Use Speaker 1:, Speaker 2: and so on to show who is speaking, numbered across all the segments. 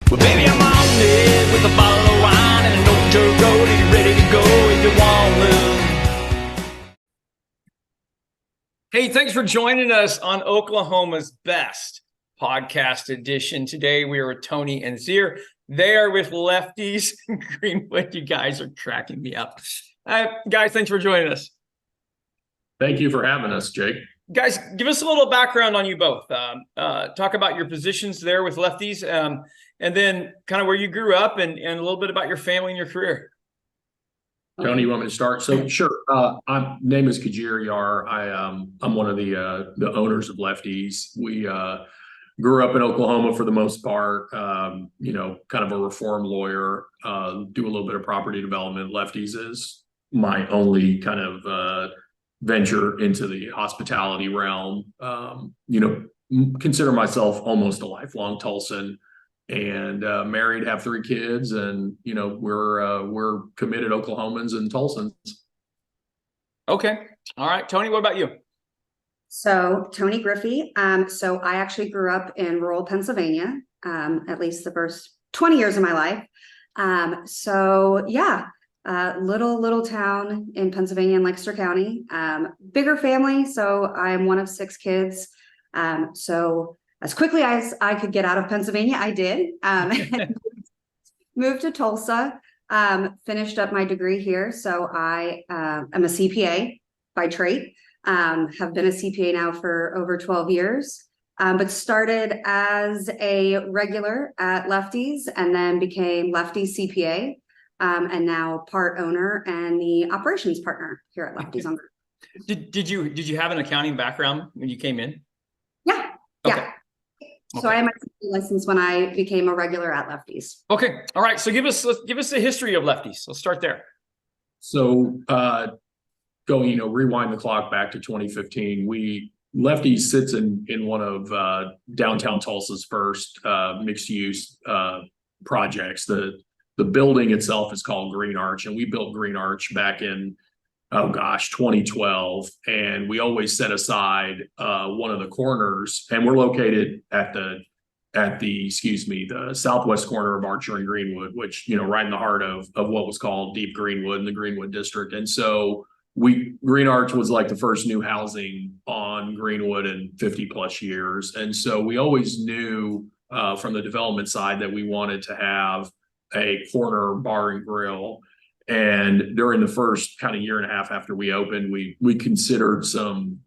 Speaker 1: Well, baby, I'm on it with a bottle of wine and an old dirt road, and you're ready to go if you want to. Hey, thanks for joining us on Oklahoma's Best Podcast Edition. Today we are with Tony and Zier. They are with Lefty's Greenwood. You guys are cracking me up. Guys, thanks for joining us.
Speaker 2: Thank you for having us, Jake.
Speaker 1: Guys, give us a little background on you both. Talk about your positions there with Lefty's, and then kind of where you grew up and a little bit about your family and your career.
Speaker 2: Tony, you want me to start? So sure. My name is Kajir Yar. I'm one of the owners of Lefty's. We grew up in Oklahoma for the most part. Kind of a reform lawyer. Do a little bit of property development. Lefty's is my only kind of venture into the hospitality realm. Consider myself almost a lifelong Tulsan. And married, have 3 kids, and we're committed Oklahomans and Tulsans.
Speaker 1: Okay, all right, Tony, what about you?
Speaker 3: So Tony Griffey. So I actually grew up in rural Pennsylvania, at least the first 20 years of my life. Little town in Pennsylvania in Lancaster County. Bigger family, so I'm one of 6 kids. So as quickly as I could get out of Pennsylvania, I did. Moved to Tulsa, finished up my degree here. So I am a CPA by trade. Have been a CPA now for over 12 years, but started as a regular at Lefty's and then became Lefty's CPA, and now part owner and the operations partner here at Lefty's.
Speaker 1: Did you have an accounting background when you came in?
Speaker 3: Yeah.
Speaker 1: Okay.
Speaker 3: Yeah. So I had my license when I became a regular at Lefty's.
Speaker 1: Okay. All right. So give us the history of Lefty's. Let's start there.
Speaker 2: So rewind the clock back to 2015. Lefty's sits in one of downtown Tulsa's first mixed use projects. The building itself is called Green Arch, and we built Green Arch back in 2012, and we always set aside one of the corners, and we're located at the southwest corner of Archer and Greenwood, which right in the heart of what was called Deep Greenwood in the Greenwood district. And so Green Arch was like the first new housing on Greenwood in 50 plus years, and so we always knew from the development side that we wanted to have a corner bar and grill. And during the first kind of year and a half after we opened, we considered some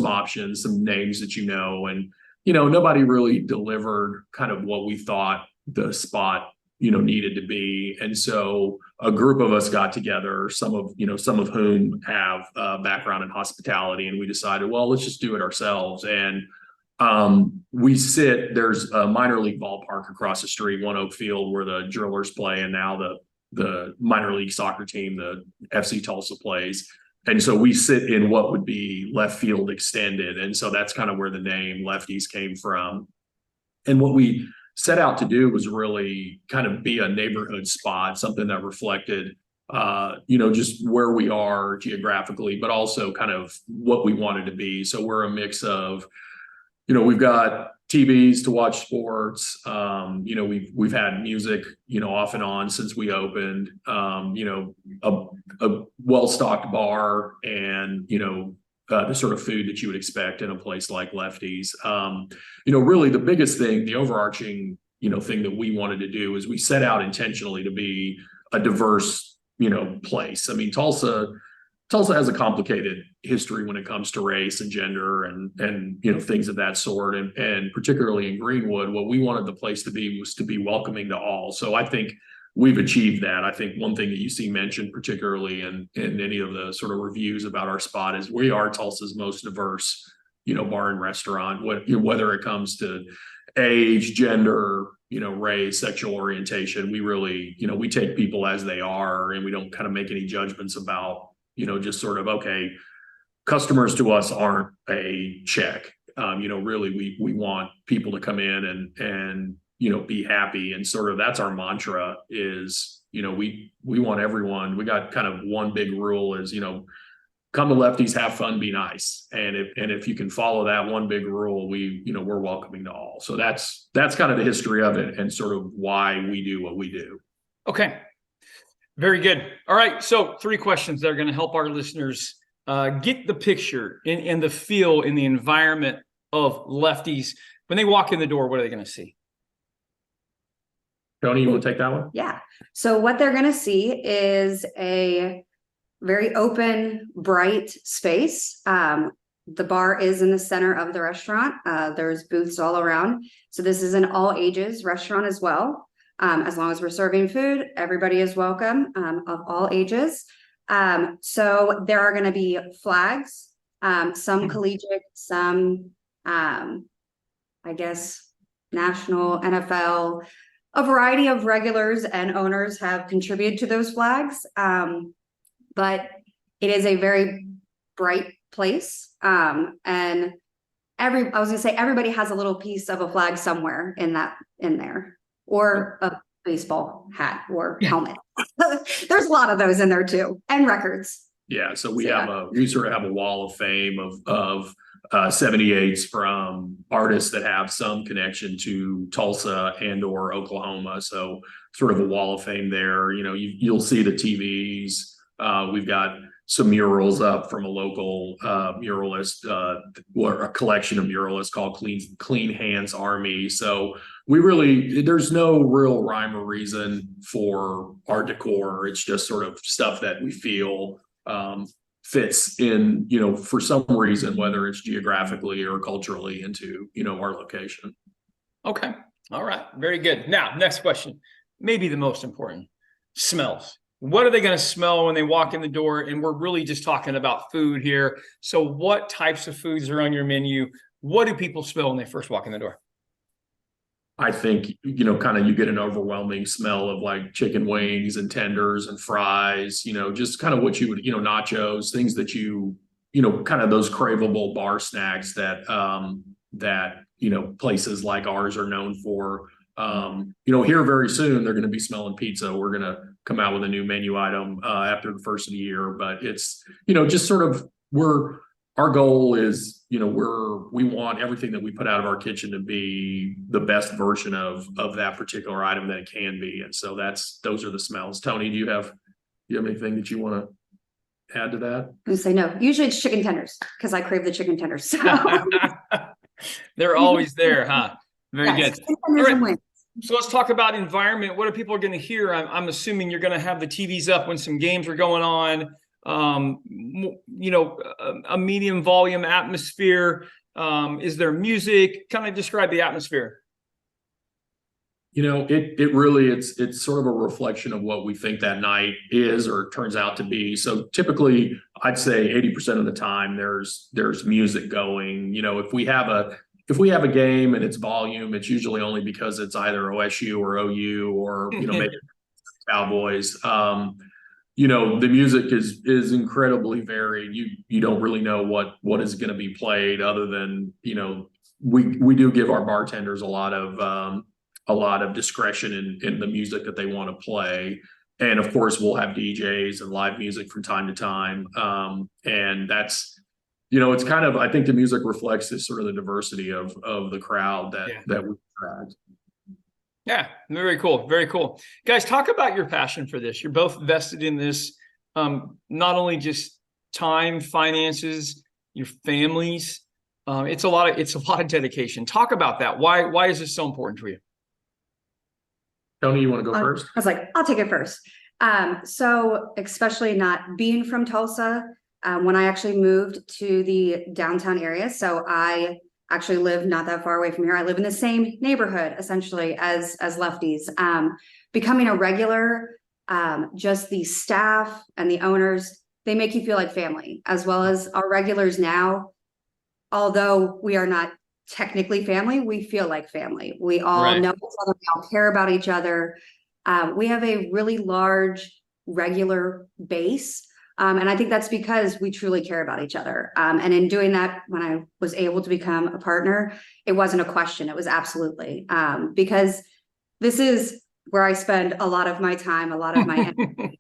Speaker 2: options, some names that and nobody really delivered kind of what we thought the spot needed to be. And so a group of us got together, some of whom have background in hospitality, and we decided, well, let's just do it ourselves. And there's a minor league ballpark across the street, One Oak Field, where the Drillers play, and now the minor league soccer team, the FC Tulsa, plays. And so we sit in what would be left field extended. And so that's kind of where the name Lefty's came from. And what we set out to do was really kind of be a neighborhood spot, something that reflected, just where we are geographically, but also kind of what we wanted to be. So we're a mix of, we've got TVs to watch sports. We've had music, off and on since we opened. A well-stocked bar, and the sort of food that you would expect in a place like Lefty's. Really the biggest thing, the overarching thing that we wanted to do is we set out intentionally to be a diverse place. I mean, Tulsa has a complicated history when it comes to race and gender and things of that sort. And particularly in Greenwood, what we wanted the place to be was to be welcoming to all. So I think we've achieved that. I think one thing that you see mentioned, particularly in any of the sort of reviews about our spot, is we are Tulsa's most diverse, bar and restaurant, whether it comes to age, gender, race, sexual orientation. We really, we take people as they are, and we don't kind of make any judgments about, just sort of, okay, customers to us aren't a check. Really, we want people to come in and be happy. And sort of that's our mantra is, we want everyone. We got kind of one big rule is, come to Lefty's, have fun, be nice. And if you can follow that one big rule, we're welcoming to all. So that's kind of the history of it and sort of why we do what we do.
Speaker 1: Okay. Very good. All right. So 3 questions that are going to help our listeners get the picture and the feel in the environment of Lefty's. When they walk in the door, what are they going to see?
Speaker 2: Tony, you want to take that one?
Speaker 3: Yeah. So what they're going to see is a very open, bright space. The bar is in the center of the restaurant. There's booths all around. So this is an all ages restaurant as well. As long as we're serving food, everybody is welcome, of all ages. So there are going to be flags, some collegiate, some, I guess, national, NFL, a variety of regulars and owners have contributed to those flags. But it is a very bright place. And I was gonna say everybody has a little piece of a flag somewhere in there, or a baseball hat or helmet. There's a lot of those in there too, and records.
Speaker 2: Yeah, so we sort of have a wall of fame of 78s from artists that have some connection to Tulsa and or Oklahoma. So sort of a wall of fame there. You'll see the TVs. We've got some murals up from a local muralist, or a collection of muralists called Clean Hands Army. So there's no real rhyme or reason for our decor. It's just sort of stuff that we feel fits in, for some reason, whether it's geographically or culturally into, our location.
Speaker 1: Okay. All right. Very good. Now, next question, maybe the most important: smells. What are they going to smell when they walk in the door? And we're really just talking about food here. So what types of foods are on your menu? What do people smell when they first walk in the door?
Speaker 2: I think, kind of you get an overwhelming smell of like chicken wings and tenders and fries, just kind of what you would, nachos, things that kind of those craveable bar snacks that places like ours are known for. Here very soon, they're going to be smelling pizza. We're going to come out with a new menu item after the first of the year, but it's, just sort of our goal is, we want everything that we put out of our kitchen to be the best version of that particular item that it can be. And so those are the smells. Tony, do you have anything that you want to add to that?
Speaker 3: I say no. Usually it's chicken tenders because I crave the chicken tenders. So.
Speaker 1: They're always there, huh? Very good.
Speaker 3: All right.
Speaker 1: So let's talk about environment. What are people going to hear? I'm assuming you're going to have the TVs up when some games are going on. A medium volume atmosphere. Is there music? Kind of describe the atmosphere.
Speaker 2: It really, it's sort of a reflection of what we think that night is or turns out to be. So typically I'd say 80% of the time there's music going. If we have a game and it's volume, it's usually only because it's either OSU or OU or, maybe Cowboys. The music is incredibly varied. You don't really know what is going to be played other than, we do give our bartenders a lot of discretion in the music that they want to play. And of course we'll have DJs and live music from time to time. And that's, it's kind of, I think the music reflects this sort of the diversity of the crowd that we attract.
Speaker 1: Yeah, very cool. Very cool. Guys, talk about your passion for this. You're both vested in this, not only just time, finances, your families. It's a lot of dedication. Talk about that. Why is this so important for you?
Speaker 2: Tony, you want to go first?
Speaker 3: I was like, I'll take it first. So especially not being from Tulsa, when I actually moved to the downtown area. So I actually live not that far away from here. I live in the same neighborhood essentially as Lefty's. Becoming a regular, just the staff and the owners, they make you feel like family, as well as our regulars now. Although we are not technically family, we feel like family. We all know each other, we all care about each other. We have a really large regular base. And I think that's because we truly care about each other. And in doing that, when I was able to become a partner, it wasn't a question. It was absolutely, because this is where I spend a lot of my time, a lot of my energy.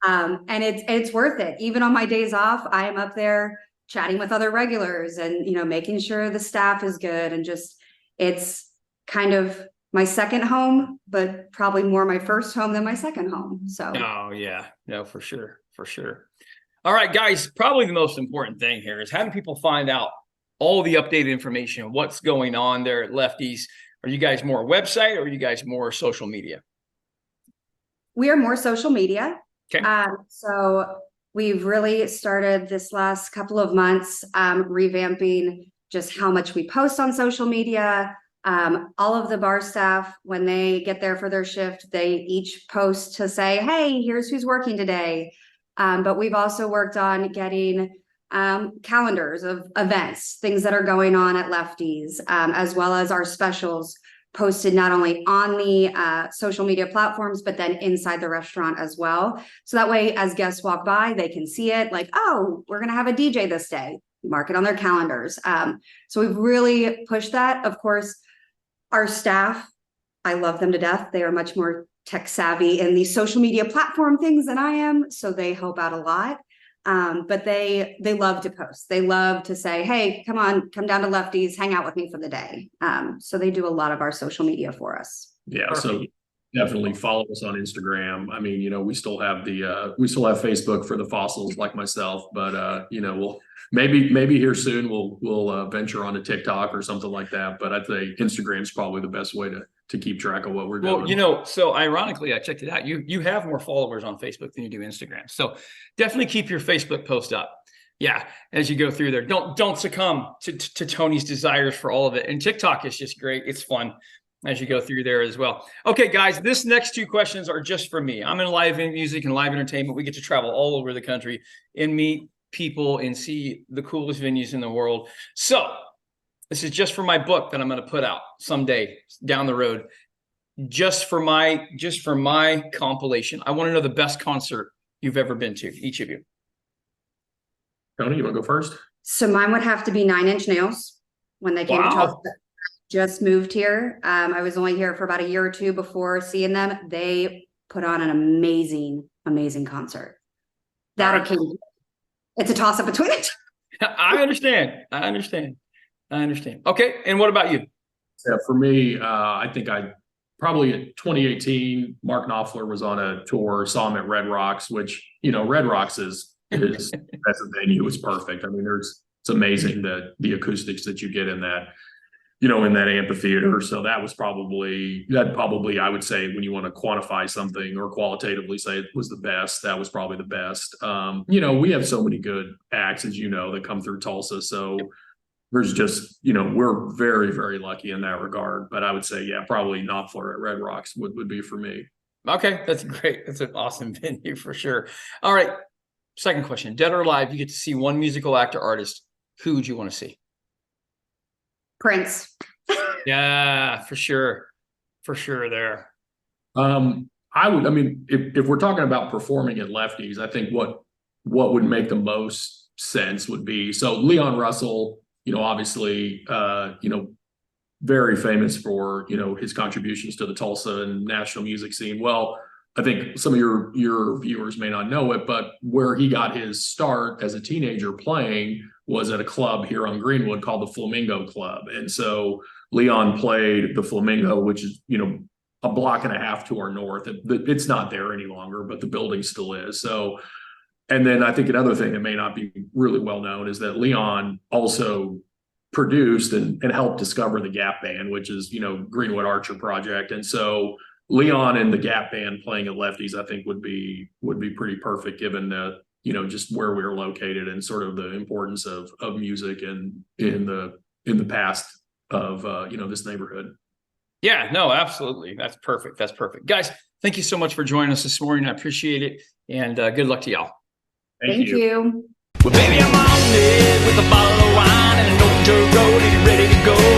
Speaker 3: And it's worth it. Even on my days off, I am up there chatting with other regulars and, making sure the staff is good, and just, it's kind of my second home, but probably more my first home than my second home. So.
Speaker 1: Oh yeah, no, for sure. For sure. All right, guys, probably the most important thing here is how do people find out all the updated information, what's going on there at Lefty's? Are you guys more website or are you guys more social media?
Speaker 3: We are more social media.
Speaker 1: Okay.
Speaker 3: So we've really started this last couple of months revamping just how much we post on social media. All of the bar staff, when they get there for their shift, they each post to say, hey, here's who's working today. But we've also worked on getting calendars of events, things that are going on at Lefty's, as well as our specials posted not only on the social media platforms, but then inside the restaurant as well. So that way, as guests walk by, they can see it like, oh, we're going to have a DJ this day, mark it on their calendars. So we've really pushed that. Of course, our staff, I love them to death. They are much more tech savvy in the social media platform things than I am. So they help out a lot. But they love to post. They love to say, hey, come down to Lefty's, hang out with me for the day. So they do a lot of our social media for us.
Speaker 2: Yeah. So definitely follow us on Instagram. I mean, we still have we still have Facebook for the fossils like myself, but we'll maybe here soon we'll venture onto TikTok or something like that. But I'd say Instagram's probably the best way to keep track of what we're doing.
Speaker 1: Well, so ironically, I checked it out. You have more followers on Facebook than you do Instagram. So definitely keep your Facebook post up. Yeah, as you go through there, don't succumb to Tony's desires for all of it. And TikTok is just great. It's fun as you go through there as well. Okay, guys, this next two questions are just for me. I'm in live music and live entertainment. We get to travel all over the country and meet people and see the coolest venues in the world. So this is just for my book that I'm going to put out someday down the road. Just for my compilation. I want to know the best concert you've ever been to, each of you.
Speaker 2: Tony, you want to go first?
Speaker 3: So mine would have to be 9 Inch Nails when they came to Tulsa. Just moved here. I was only here for about a year or two before seeing them. They put on an amazing concert. It's a toss up between it.
Speaker 1: I understand. Okay. And what about you?
Speaker 2: Yeah, for me, I think probably in 2018, Mark Knopfler was on a tour, saw him at Red Rocks, which, Red Rocks is as a venue is perfect. I mean, it's amazing the acoustics that you get in that, in that amphitheater. So that probably, I would say, when you want to quantify something or qualitatively say it was the best, that was probably the best. We have so many good acts, as that come through Tulsa. So there's just, we're very, very lucky in that regard. But I would say, yeah, probably Knopfler at Red Rocks would be for me.
Speaker 1: Okay, that's great. That's an awesome venue for sure. All right. Second question, dead or alive, you get to see one musical act or artist. Who would you want to see?
Speaker 3: Prince.
Speaker 1: Yeah, for sure. For sure there.
Speaker 2: If we're talking about performing at Lefty's, I think what would make the most sense would be, so Leon Russell, obviously, very famous for, his contributions to the Tulsa and national music scene. Well, I think some of your viewers may not know it, but where he got his start as a teenager playing was at a club here on Greenwood called the Flamingo Club. And so Leon played the Flamingo, which is, a block and a half to our north. It's not there any longer, but the building still is. So, and then I think another thing that may not be really well known is that Leon also produced and helped discover the Gap Band, which is, Greenwood Archer Project. And so Leon and the Gap Band playing at Lefty's, I think would be pretty perfect given the, just where we're located and sort of the importance of music and in the past of, this neighborhood.
Speaker 1: Yeah, no, absolutely. That's perfect. Guys, thank you so much for joining us this morning. I appreciate it. And good luck to y'all.
Speaker 3: Thank you.
Speaker 1: Well, baby, I'm on it with a bottle of wine and an old dirt road and ready to go.